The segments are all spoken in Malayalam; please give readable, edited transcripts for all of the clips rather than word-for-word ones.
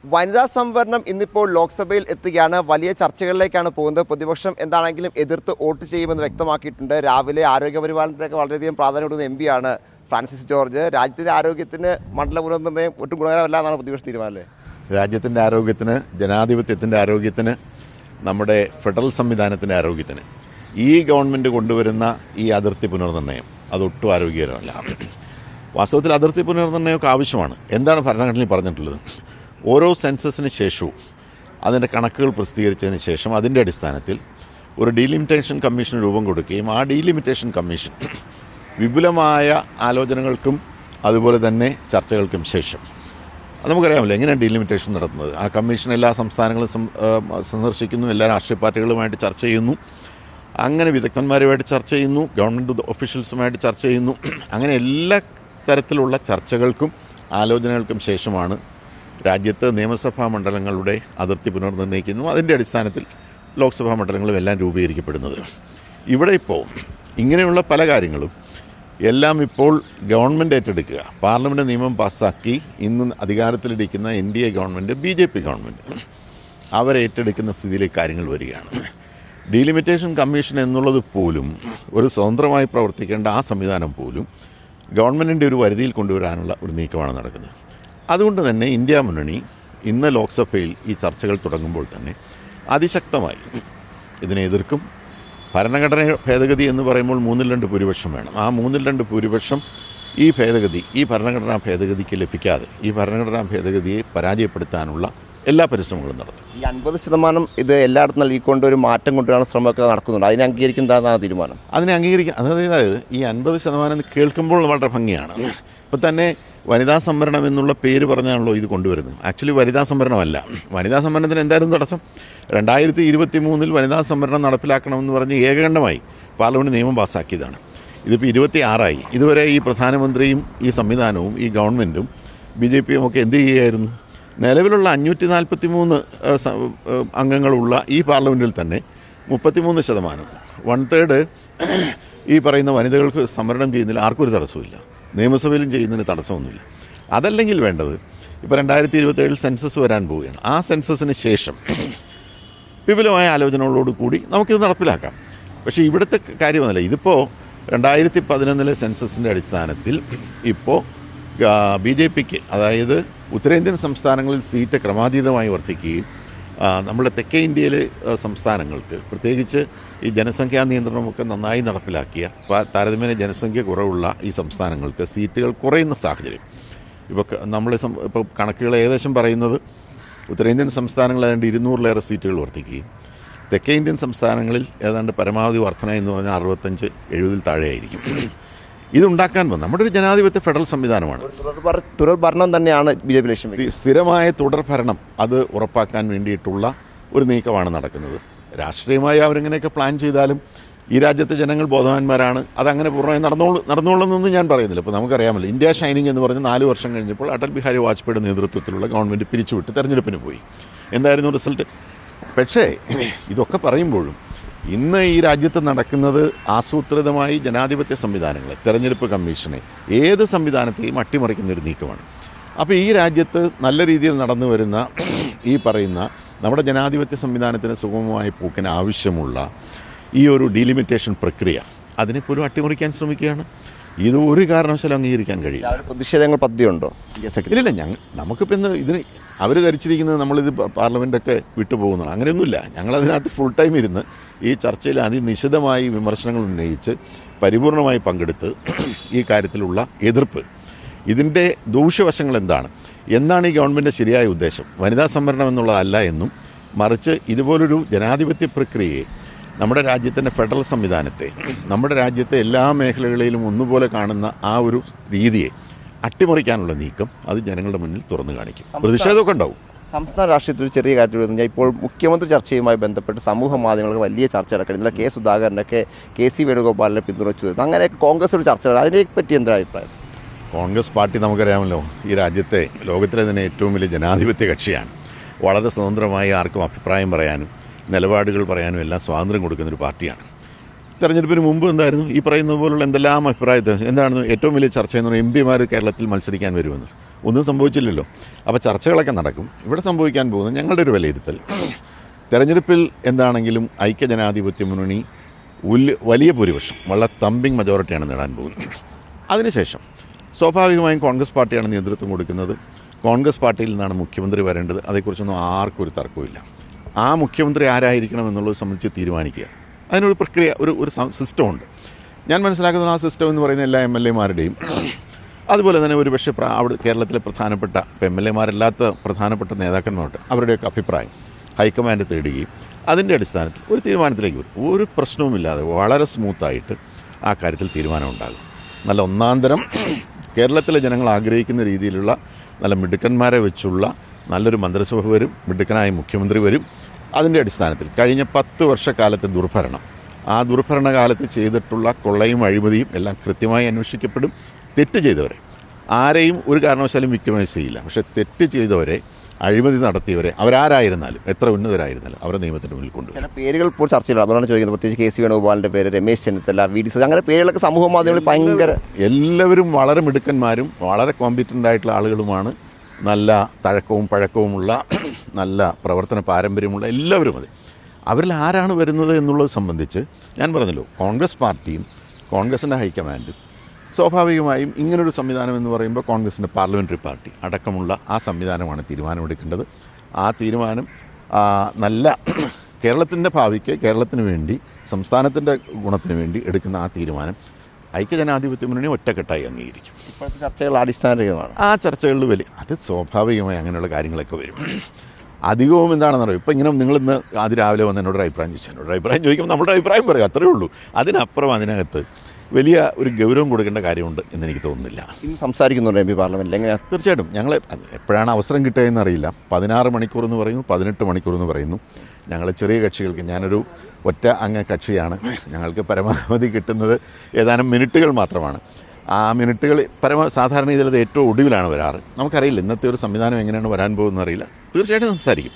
വനിതാ സംവരണം ഇന്നിപ്പോൾ ലോക്സഭയിൽ എത്തുകയാണ്. വലിയ ചർച്ചകളിലേക്കാണ് പോകുന്നത്. പ്രതിപക്ഷം എന്താണെങ്കിലും എതിർത്ത് വോട്ട് ചെയ്യുമെന്ന് വ്യക്തമാക്കിയിട്ടുണ്ട്. രാവിലെ ആരോഗ്യപരിപാലനത്തിനൊക്കെ വളരെയധികം പ്രാധാന്യം കൊടുക്കുന്ന എം പിയാണ് ഫ്രാൻസിസ് ജോർജ്. രാജ്യത്തിൻ്റെ ആരോഗ്യത്തിന് മണ്ഡല പുനർനിർണ്ണയം ഒട്ടും ഗുണകരമല്ല എന്നാണ് പ്രതിപക്ഷ തീരുമാനം. രാജ്യത്തിൻ്റെ ആരോഗ്യത്തിന്, ജനാധിപത്യത്തിൻ്റെ ആരോഗ്യത്തിന്, നമ്മുടെ ഫെഡറൽ സംവിധാനത്തിൻ്റെ ആരോഗ്യത്തിന് ഈ ഗവൺമെൻറ് കൊണ്ടുവരുന്ന ഈ അതിർത്തി പുനർനിർണ്ണയം അതൊട്ടും ആരോഗ്യകരമല്ല. വാസ്തവത്തിൽ അതിർത്തി പുനർനിർണ്ണയമൊക്കെ ആവശ്യമാണ്. എന്താണ് ഭരണഘടനയിൽ പറഞ്ഞിട്ടുള്ളത്? ഓരോ സെൻസസിന് ശേഷവും അതിൻ്റെ കണക്കുകൾ പ്രസിദ്ധീകരിച്ചതിന് ശേഷം അതിൻ്റെ അടിസ്ഥാനത്തിൽ ഒരു ഡീലിമിറ്റേഷൻ കമ്മീഷൻ രൂപം കൊടുക്കുകയും ആ ഡീലിമിറ്റേഷൻ കമ്മീഷൻ വിപുലമായ ആലോചനകൾക്കും അതുപോലെ തന്നെ ചർച്ചകൾക്കും ശേഷം, അത് നമുക്കറിയാമല്ലോ എങ്ങനെയാണ് ഡീലിമിറ്റേഷൻ നടത്തുന്നത്. ആ കമ്മീഷൻ എല്ലാ സംസ്ഥാനങ്ങളും സന്ദർശിക്കുന്നു, എല്ലാ രാഷ്ട്രീയ പാർട്ടികളുമായിട്ട് ചർച്ച ചെയ്യുന്നു, അങ്ങനെ വിദഗ്ധന്മാരുമായിട്ട് ചർച്ച ചെയ്യുന്നു, ഗവൺമെൻറ് ഒഫീഷ്യൽസുമായിട്ട് ചർച്ച ചെയ്യുന്നു. അങ്ങനെ എല്ലാ തരത്തിലുള്ള ചർച്ചകൾക്കും ആലോചനകൾക്കും ശേഷമാണ് രാജ്യത്ത് നിയമസഭാ മണ്ഡലങ്ങളുടെ അതിർത്തി പുനർനിർണ്ണയിക്കുന്നു. അതിൻ്റെ അടിസ്ഥാനത്തിൽ ലോക്സഭാ മണ്ഡലങ്ങളും എല്ലാം രൂപീകരിക്കപ്പെടുന്നത്. ഇവിടെ ഇപ്പോൾ ഇങ്ങനെയുള്ള പല കാര്യങ്ങളും എല്ലാം ഇപ്പോൾ ഗവൺമെൻറ് ഏറ്റെടുക്കുക. പാർലമെൻറ്റ് നിയമം പാസ്സാക്കി ഇന്ന് അധികാരത്തിലിരിക്കുന്ന NDA ഗവൺമെൻറ്, BJP ഗവൺമെൻറ് അവരേറ്റെടുക്കുന്ന സ്ഥിതിയിലേക്ക് കാര്യങ്ങൾ വരികയാണ്. ഡീലിമിറ്റേഷൻ കമ്മീഷൻ എന്നുള്ളത് പോലും ഒരു സ്വതന്ത്രമായി പ്രവർത്തിക്കേണ്ട ആ സംവിധാനം പോലും ഗവൺമെൻറ്റിൻ്റെ ഒരു പരിധിയിൽ കൊണ്ടുവരാനുള്ള ഒരു നീക്കമാണ് നടക്കുന്നത്. അതുകൊണ്ട് തന്നെ ഇന്ത്യ മുന്നണി ഇന്ന് ലോക്സഭയിൽ ഈ ചർച്ചകൾ തുടങ്ങുമ്പോൾ തന്നെ അതിശക്തമായി ഇതിനെ എതിർക്കും. ഭരണഘടന ഭേദഗതി എന്ന് പറയുമ്പോൾ 2/3 ഭൂരിപക്ഷം വേണം. ആ 2/3 ഭൂരിപക്ഷം ഈ ഭരണഘടനാ ഭേദഗതിക്ക് ലഭിക്കാതെ ഈ ഭരണഘടനാ ഭേദഗതിയെ പരാജയപ്പെടുത്താനുള്ള എല്ലാ പരിശ്രമങ്ങളും നടത്തും. ഈ 50% ഇത് എല്ലായിടത്തും നൽകിക്കൊണ്ട് ഒരു മാറ്റം കൊണ്ടുവരാൻ ശ്രമമൊക്കെ നടക്കുന്നുണ്ട്. അതിനെ അംഗീകരിക്കുന്നതാണ് തീരുമാനം. അതിനെ അംഗീകരിക്കാൻ, അതായത് ഈ 50% കേൾക്കുമ്പോൾ വളരെ ഭംഗിയാണ്. ഇപ്പം തന്നെ വനിതാ സംവരണം എന്നുള്ള പേര് പറഞ്ഞാണല്ലോ ഇത് കൊണ്ടുവരുന്നത്. ആക്ച്വലി വനിതാ സംവരണമല്ല. വനിതാ സംവരണത്തിന് എന്തായിരുന്നു തടസ്സം? 2023 വനിതാ സംവരണം നടപ്പിലാക്കണമെന്ന് പറഞ്ഞ് ഏകകണ്ഠമായി പാർലമെൻറ്റ് നിയമം പാസ്സാക്കിയതാണ്. ഇതിപ്പോൾ 26 ഇതുവരെ ഈ പ്രധാനമന്ത്രിയും ഈ സംവിധാനവും ഈ ഗവൺമെൻറ്റും BJPയും ഒക്കെ എന്ത് ചെയ്യുകയായിരുന്നു? നിലവിലുള്ള 543 അംഗങ്ങളുള്ള ഈ പാർലമെൻറ്റിൽ തന്നെ 33%, 1/3 ഈ പറയുന്ന വനിതകൾക്ക് സംവരണം ചെയ്യുന്നതിൽ ആർക്കും ഒരു തടസ്സമില്ല. നിയമസഭയിലും ചെയ്യുന്നതിന് തടസ്സമൊന്നുമില്ല. അതല്ലെങ്കിൽ വേണ്ടത്, ഇപ്പോൾ 2027 സെൻസസ് വരാൻ പോവുകയാണ്. ആ സെൻസസിന് ശേഷം വിപുലമായ ആലോചനകളോടുകൂടി നമുക്കിത് നടപ്പിലാക്കാം. പക്ഷേ ഇവിടുത്തെ കാര്യമൊന്നുമില്ല. ഇതിപ്പോൾ 2011 സെൻസസിൻ്റെ അടിസ്ഥാനത്തിൽ ഇപ്പോൾ BJPക്ക്, അതായത് ഉത്തരേന്ത്യൻ സംസ്ഥാനങ്ങളിൽ സീറ്റ് ക്രമാതീതമായി വർദ്ധിക്കുകയും നമ്മുടെ തെക്കേ ഇന്ത്യയിലെ സംസ്ഥാനങ്ങൾക്ക്, പ്രത്യേകിച്ച് ഈ ജനസംഖ്യാ നിയന്ത്രണമൊക്കെ നന്നായി നടപ്പിലാക്കിയ താരതമ്യേന ജനസംഖ്യ കുറവുള്ള ഈ സംസ്ഥാനങ്ങൾക്ക് സീറ്റുകൾ കുറയുന്ന സാഹചര്യം. ഇപ്പോൾ കണക്കുകൾ ഏകദേശം പറയുന്നത് ഉത്തരേന്ത്യൻ സംസ്ഥാനങ്ങൾ ഏതാണ്ട് 200-ലേറെ സീറ്റുകൾ വർദ്ധിക്കുകയും തെക്കേ ഇന്ത്യൻ സംസ്ഥാനങ്ങളിൽ ഏതാണ്ട് പരമാവധി വർധന എന്ന് പറഞ്ഞാൽ 65-70 താഴെയായിരിക്കും. ഇതുണ്ടാക്കാൻ പോകും നമ്മുടെ ഒരു ജനാധിപത്യ ഫെഡറൽ സംവിധാനമാണ്. തുടർഭരണം തന്നെയാണ് BJP ലക്ഷ്യം. സ്ഥിരമായ തുടർഭരണം അത് ഉറപ്പാക്കാൻ വേണ്ടിയിട്ടുള്ള ഒരു നീക്കമാണ് നടക്കുന്നത്. രാഷ്ട്രീയമായി അവരെങ്ങനെയൊക്കെ പ്ലാൻ ചെയ്താലും ഈ രാജ്യത്തെ ജനങ്ങൾ ബോധവാന്മാരാണ്. അതങ്ങനെ പൂർണ്ണമായി നടന്നോളണമെന്നൊന്നും ഞാൻ പറയുന്നില്ല. ഇപ്പോൾ നമുക്കറിയാമല്ലോ, ഇന്ത്യ ഷൈനിങ് എന്ന് പറഞ്ഞ് 4 വർഷം കഴിഞ്ഞപ്പോൾ അടൽ ബിഹാരി വാജ്പേയിയുടെ നേതൃത്വത്തിലുള്ള ഗവൺമെൻറ് പിരിച്ചുവിട്ട് തെരഞ്ഞെടുപ്പിന് പോയി. എന്തായിരുന്നു റിസൾട്ട്? പക്ഷേ ഇതൊക്കെ പറയുമ്പോഴും ഇന്ന് ഈ രാജ്യത്ത് നടക്കുന്നത് ആസൂത്രിതമായി ജനാധിപത്യ സംവിധാനങ്ങളെ, തെരഞ്ഞെടുപ്പ് കമ്മീഷനെ, ഏത് സംവിധാനത്തെയും അട്ടിമറിക്കുന്നൊരു നീക്കമാണ്. അപ്പോൾ ഈ രാജ്യത്ത് നല്ല രീതിയിൽ നടന്നു വരുന്ന ഈ പറയുന്ന നമ്മുടെ ജനാധിപത്യ സംവിധാനത്തിന് സുഗമമായ പോക്കിന് ആവശ്യമുള്ള ഈ ഒരു ഡീലിമിറ്റേഷൻ പ്രക്രിയ അതിനെപ്പോലും അട്ടിമറിക്കാൻ ശ്രമിക്കുകയാണ്. ഇത് ഒരു കാരണവശാലും അംഗീകരിക്കാൻ കഴിയില്ല. പ്രതിഷേധങ്ങൾ പദ്ധതിയുണ്ടോ? ഇല്ല, നമുക്കിപ്പോൾ ഇന്ന് ഇതിന് അവർ ധരിച്ചിരിക്കുന്നത് നമ്മളിത് പാർലമെൻറ്റൊക്കെ വിട്ടുപോകുന്നതാണ്. അങ്ങനെയൊന്നുമില്ല. ഞങ്ങളതിനകത്ത് ഫുൾ ടൈം ഇരുന്ന് ഈ ചർച്ചയിൽ അതിനിശിതമായി വിമർശനങ്ങൾ ഉന്നയിച്ച് പരിപൂർണമായി പങ്കെടുത്ത് ഈ കാര്യത്തിലുള്ള എതിർപ്പ്, ഇതിൻ്റെ ദൂഷ്യവശങ്ങൾ എന്താണ് ഈ ഗവൺമെൻറ് ശരിയായ ഉദ്ദേശം, വനിതാ സംവരണം എന്നുള്ളതല്ല എന്നും മറിച്ച് ഇതുപോലൊരു ജനാധിപത്യ പ്രക്രിയയെ, നമ്മുടെ രാജ്യത്തിൻ്റെ ഫെഡറൽ സംവിധാനത്തെ, നമ്മുടെ രാജ്യത്തെ എല്ലാ മേഖലകളിലും ഒന്നുപോലെ കാണുന്ന ആ ഒരു രീതിയെ അട്ടിമറിക്കാനുള്ള നീക്കം അത് ജനങ്ങളുടെ മുന്നിൽ തുറന്നു കാണിക്കും. പ്രതിഷേധമൊക്കെ ഉണ്ടാവും. സംസ്ഥാന രാഷ്ട്രീയത്തിൽ ഒരു ചെറിയ കാര്യത്തിൽ പറഞ്ഞാൽ ഇപ്പോൾ മുഖ്യമന്ത്രി ചർച്ചയുമായി ബന്ധപ്പെട്ട് സമൂഹ മാധ്യമങ്ങൾക്ക് വലിയ ചർച്ച നടക്കുന്നത്. ഇന്നലെ K. സുധാകരനൊക്കെ KC വേണുഗോപാലിനെ പിന്തുണച്ചു. അങ്ങനെ കോൺഗ്രസ് ഒരു ചർച്ച, അതിനെപ്പറ്റി എന്താ അഭിപ്രായം? കോൺഗ്രസ് പാർട്ടി നമുക്കറിയാമല്ലോ, ഈ രാജ്യത്തെ, ലോകത്തിലെ തന്നെ ഏറ്റവും വലിയ ജനാധിപത്യ കക്ഷിയാണ്. വളരെ സ്വതന്ത്രമായി ആർക്കും അഭിപ്രായം പറയാനും നിലപാടുകൾ പറയാനും എല്ലാം സ്വാതന്ത്ര്യം കൊടുക്കുന്നൊരു പാർട്ടിയാണ്. തെരഞ്ഞെടുപ്പിന് മുമ്പ് എന്തായിരുന്നു ഈ പറയുന്ന പോലുള്ള എന്തെല്ലാം അഭിപ്രായത്തിൽ എന്താണ് ഏറ്റവും വലിയ ചർച്ച എന്ന് പറയുന്നത് MP കേരളത്തിൽ മത്സരിക്കാൻ വരുമെന്ന് ഒന്നും സംഭവിച്ചില്ലല്ലോ. അപ്പോൾ ചർച്ചകളൊക്കെ നടക്കും. ഇവിടെ സംഭവിക്കാൻ പോകുന്നത് ഞങ്ങളുടെ ഒരു വിലയിരുത്തൽ തെരഞ്ഞെടുപ്പിൽ എന്താണെങ്കിലും ഐക്യജനാധിപത്യ മുന്നണി വലിയ ഭൂരിപക്ഷം വളരെ തമ്പിങ് മജോറിറ്റിയാണ് നേടാൻ പോകുന്നത്. അതിനുശേഷം സ്വാഭാവികമായും കോൺഗ്രസ് പാർട്ടിയാണ് നേതൃത്വം കൊടുക്കുന്നത്. കോൺഗ്രസ് പാർട്ടിയിൽ നിന്നാണ് മുഖ്യമന്ത്രി വരേണ്ടത്. അതേക്കുറിച്ചൊന്നും ആർക്കും ഒരു തർക്കമില്ല. ആ മുഖ്യമന്ത്രി ആരായിരിക്കണം എന്നുള്ളത് സംബന്ധിച്ച് തീരുമാനിക്കുക. അതിനൊരു പ്രക്രിയ ഒരു സിസ്റ്റമുണ്ട്. ഞാൻ മനസ്സിലാക്കുന്ന ആ സിസ്റ്റം എന്ന് പറയുന്ന എല്ലാ MLA-മാരുടെയും അതുപോലെ തന്നെ ഒരുപക്ഷെ അവിടെ കേരളത്തിലെ പ്രധാനപ്പെട്ട MLA-മാരല്ലാത്ത പ്രധാനപ്പെട്ട നേതാക്കന്മാരുണ്ട് അവരുടെയൊക്കെ അഭിപ്രായം ഹൈക്കമാൻഡ് തേടുകയും അതിൻ്റെ അടിസ്ഥാനത്തിൽ ഒരു തീരുമാനത്തിലേക്ക് വരും. ഒരു പ്രശ്നവുമില്ലാതെ വളരെ സ്മൂത്തായിട്ട് ആ കാര്യത്തിൽ തീരുമാനമുണ്ടാകും. നല്ല ഒന്നാന്തരം കേരളത്തിലെ ജനങ്ങൾ ആഗ്രഹിക്കുന്ന രീതിയിലുള്ള നല്ല മിടുക്കന്മാരെ വെച്ചുള്ള നല്ലൊരു മന്ത്രിസഭ വരും, മിടുക്കനായ മുഖ്യമന്ത്രി വരും. അതിൻ്റെ അടിസ്ഥാനത്തിൽ കഴിഞ്ഞ 10 വർഷക്കാലത്തെ ദുർഭരണം, ആ ദുർഭരണകാലത്ത് ചെയ്തിട്ടുള്ള കൊള്ളയും അഴിമതിയും എല്ലാം കൃത്യമായി അന്വേഷിക്കപ്പെടും. തെറ്റ് ചെയ്തവരെ ആരെയും ഒരു കാരണവശാലും വിക്ടിമൈസ് ചെയ്യില്ല. പക്ഷേ തെറ്റ് ചെയ്തവരെ, അഴിമതി നടത്തിയവരെ, അവരാരായിരുന്നാലും എത്ര ഉന്നതരായിരുന്നാലും അവരെ നിയമത്തിന് മുന്നിൽ കൊണ്ടുവരും. ചില പേരുകൾ ഇപ്പോൾ ചർച്ചയിലാണ്. അതുകൊണ്ടാണ് ചോദിക്കുന്നത്. പ്രത്യേകിച്ച് KC വേണുഗോപാലിൻ്റെ പേര്, രമേശ് ചെന്നിത്തല, VD സതീശൻ, അങ്ങനെ പേരുകളൊക്കെ സമൂഹ മാധ്യമങ്ങളിൽ ഭയങ്കര എല്ലാവരും വളരെ മിടുക്കന്മാരും വളരെ കോമ്പീറ്റൻ്റ് ആയിട്ടുള്ള ആളുകളുമാണ്. നല്ല തഴക്കവും പഴക്കവുമുള്ള നല്ല പ്രവർത്തന പാരമ്പര്യമുള്ള എല്ലാവരും മതി. അവരിൽ ആരാണ് വരുന്നത് എന്നുള്ളത് സംബന്ധിച്ച് ഞാൻ പറഞ്ഞല്ലോ, കോൺഗ്രസ് പാർട്ടിയും കോൺഗ്രസിൻ്റെ ഹൈക്കമാൻഡും സ്വാഭാവികമായും ഇങ്ങനൊരു സംവിധാനം എന്ന് പറയുമ്പോൾ കോൺഗ്രസിൻ്റെ പാർലമെൻ്ററി പാർട്ടി അടക്കമുള്ള ആ സംവിധാനമാണ് തീരുമാനമെടുക്കേണ്ടത്. ആ തീരുമാനം നല്ല കേരളത്തിൻ്റെ ഭാവിക്ക്, കേരളത്തിന് വേണ്ടി, സംസ്ഥാനത്തിൻ്റെ ഗുണത്തിന് വേണ്ടി എടുക്കുന്ന ആ തീരുമാനം ഐക്യജനാധിപത്യ മുന്നണി ഒറ്റക്കെട്ടായി അംഗീകരിക്കും. ഇപ്പോഴത്തെ ചർച്ചകൾ അടിസ്ഥാനരഹിതമാണ്. ആ ചർച്ചകളിൽ അത് സ്വാഭാവികമായി അങ്ങനെയുള്ള കാര്യങ്ങളൊക്കെ വരും. അധികവും എന്താണെന്നറിയോ, ഇപ്പം ഇങ്ങനെ നിങ്ങളിന്ന് ആദ്യം രാവിലെ വന്ന് എന്നോടൊരു അഭിപ്രായം ചോദിച്ചു. എന്നോട് അഭിപ്രായം ചോദിക്കുമ്പോൾ നമ്മുടെ അഭിപ്രായം പറയും, അത്രയേ ഉള്ളൂ. അതിനപ്പുറം അതിനകത്ത് വലിയ ഒരു ഗൗരവം കൊടുക്കേണ്ട കാര്യമുണ്ട് എന്നെനിക്ക് തോന്നുന്നില്ല. ഇന്ന് സംസാരിക്കുന്നുണ്ട് MP പാർലമെൻറ്റിൽ എങ്ങനെയാണ്? തീർച്ചയായിട്ടും ഞങ്ങൾ എപ്പോഴാണ് അവസരം കിട്ടുക എന്നറിയില്ല. 16 മണിക്കൂർ എന്ന് പറയുന്നു, 18 മണിക്കൂർ എന്ന് പറയുന്നു. ഞങ്ങൾ ചെറിയ കക്ഷികൾക്ക്, ഞാനൊരു ഒറ്റ അംഗ കക്ഷിയാണ്, ഞങ്ങൾക്ക് പരമാവധി കിട്ടുന്നത് ഏതാനും മിനിറ്റുകൾ മാത്രമാണ്. ആ മിനിറ്റുകൾ സാധാരണ ഇതിലത് ഏറ്റവും ഒടുവിലാണ് വരാറ്. നമുക്കറിയില്ല ഇന്നത്തെ ഒരു സംവിധാനം എങ്ങനെയാണ് വരാൻ പോകുന്നത് അറിയില്ല. തീർച്ചയായിട്ടും സംസാരിക്കും.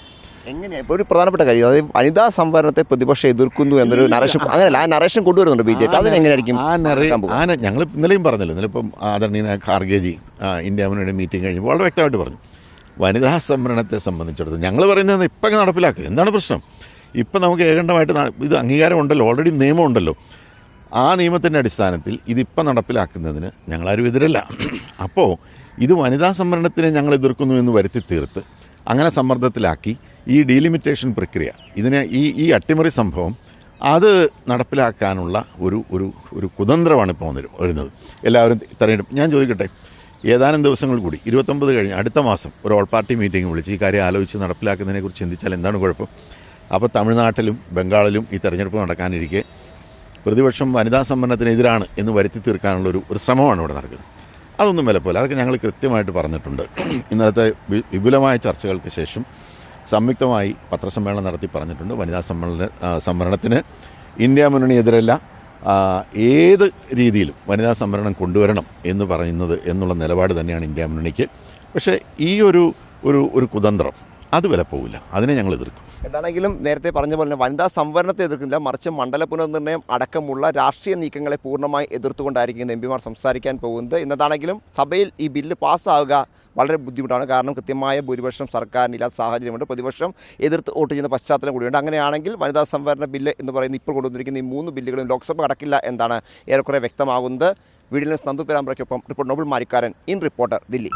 എങ്ങനെയാണ് ഇപ്പോൾ ഒരു പ്രധാനപ്പെട്ട കാര്യം, അതായത് വനിതാ സംവരണത്തെ പ്രതിപക്ഷം എതിർക്കുന്നു എന്നൊരു നരേഷൻ, അങ്ങനെയല്ല ആ നരേഷൻ കൊണ്ടുവരുന്നുണ്ട് BJP. അതിനെങ്ങനെയായിരിക്കും? ഞങ്ങൾ ഇന്നലെയും പറഞ്ഞല്ലോ, ഇന്നലെ ഇപ്പം ആദരണീയ ഖാർഗേജി ഇന്ത്യ മുന്നണിയുടെ മീറ്റിംഗ് കഴിഞ്ഞപ്പോൾ വളരെ വ്യക്തമായിട്ട് പറഞ്ഞു, വനിതാ സംവരണത്തെ സംബന്ധിച്ചിടത്തോളം ഞങ്ങൾ പറയുന്നത് ഇപ്പം നടപ്പിലാക്കുക. എന്താണ് പ്രശ്നം? ഇപ്പം നമുക്ക് ഏകണ്ഠമായിട്ട് ഇത് അംഗീകാരം ഉണ്ടല്ലോ, ഓൾറെഡി നിയമം ഉണ്ടല്ലോ. ആ നിയമത്തിൻ്റെ അടിസ്ഥാനത്തിൽ ഇതിപ്പം നടപ്പിലാക്കുന്നതിന് ഞങ്ങളാരും എതിരല്ല. അപ്പോൾ ഇത് വനിതാ സംവരണത്തിനെ ഞങ്ങൾ എതിർക്കുന്നു എന്ന് വരുത്തി തീർത്ത് അങ്ങനെ സമ്മർദ്ദത്തിലാക്കി ഈ ഡീലിമിറ്റേഷൻ പ്രക്രിയ, ഇതിനെ ഈ അട്ടിമറി സംഭവം അത് നടപ്പിലാക്കാനുള്ള ഒരു കുതന്ത്രമാണ് ഇപ്പോൾ വരുന്നത്. എല്ലാവരും തെരഞ്ഞെടുപ്പ്. ഞാൻ ചോദിക്കട്ടെ, ഏതാനും ദിവസങ്ങൾ കൂടി 29 കഴിഞ്ഞ് അടുത്ത മാസം ഒരു ഓൾ പാർട്ടി മീറ്റിംഗ് വിളിച്ച് ഈ കാര്യം ആലോചിച്ച് നടപ്പിലാക്കുന്നതിനെക്കുറിച്ച് ചിന്തിച്ചാൽ എന്താണ് കുഴപ്പം? അപ്പോൾ തമിഴ്നാട്ടിലും ബംഗാളിലും ഈ തെരഞ്ഞെടുപ്പ് നടക്കാനിരിക്കെ പ്രതിപക്ഷം വനിതാ സംവരണത്തിനെതിരാണ് എന്ന് വരുത്തി തീർക്കാനുള്ള ഒരു ശ്രമമാണ് ഇവിടെ നടക്കുന്നത്. അതൊന്നും വിലപ്പോലെ. അതൊക്കെ ഞങ്ങൾ കൃത്യമായിട്ട് പറഞ്ഞിട്ടുണ്ട്. ഇന്നലത്തെ വിപുലമായ ചർച്ചകൾക്ക് ശേഷം സംയുക്തമായി പത്രസമ്മേളനം നടത്തി പറഞ്ഞിട്ടുണ്ട്. വനിതാ സംവരണത്തിന് ഇന്ത്യ മുന്നണി എതിരല്ല, ഏത് രീതിയിലും വനിതാ സംവരണം കൊണ്ടുവരണം എന്ന് പറയുന്നത് എന്നുള്ള നിലപാട് തന്നെയാണ് ഇന്ത്യ മുന്നണിക്ക്. പക്ഷേ ഈ ഒരു കുതന്ത്രം അത് വിലപ്പോവില്ല, അതിനെ ഞങ്ങൾ എതിർക്കും. എന്താണെങ്കിലും നേരത്തെ പറഞ്ഞ പോലെ വനിതാ സംവരണത്തെ എതിർക്കുന്നില്ല, മറിച്ച് മണ്ഡല പുനർനിർണ്ണയം അടക്കമുള്ള രാഷ്ട്രീയ നീക്കങ്ങളെ പൂർണ്ണമായി എതിർത്തുകൊണ്ടായിരിക്കും MP-മാർ സംസാരിക്കാൻ പോകുന്നത്. എന്നതാണെങ്കിലും സഭയിൽ ഈ ബില്ല് പാസ്സാവുക വളരെ ബുദ്ധിമുട്ടാണ്. കാരണം കൃത്യമായ ഭൂരിപക്ഷം സർക്കാരിനില്ലാത്ത സാഹചര്യമുണ്ട്. പ്രതിപക്ഷം എതിർത്ത് വോട്ട് ചെയ്യുന്ന പശ്ചാത്തലം കൂടിയുണ്ട്. അങ്ങനെയാണെങ്കിൽ വനിതാ സംവരണ ബില്ല് എന്ന് പറയുന്ന ഇപ്പോൾ കൊണ്ടുവന്നിരിക്കുന്ന ഈ 3 ബില്ലുകളും ലോക്സഭ കടക്കില്ല എന്നാണ് ഏറെക്കുറെ വ്യക്തമാകുന്നത്. വീഡിയോ നന്ദു പേരാമ്പ്രയ്ക്കൊപ്പം reporter Noble Marikkaran, in reporter, Delhi.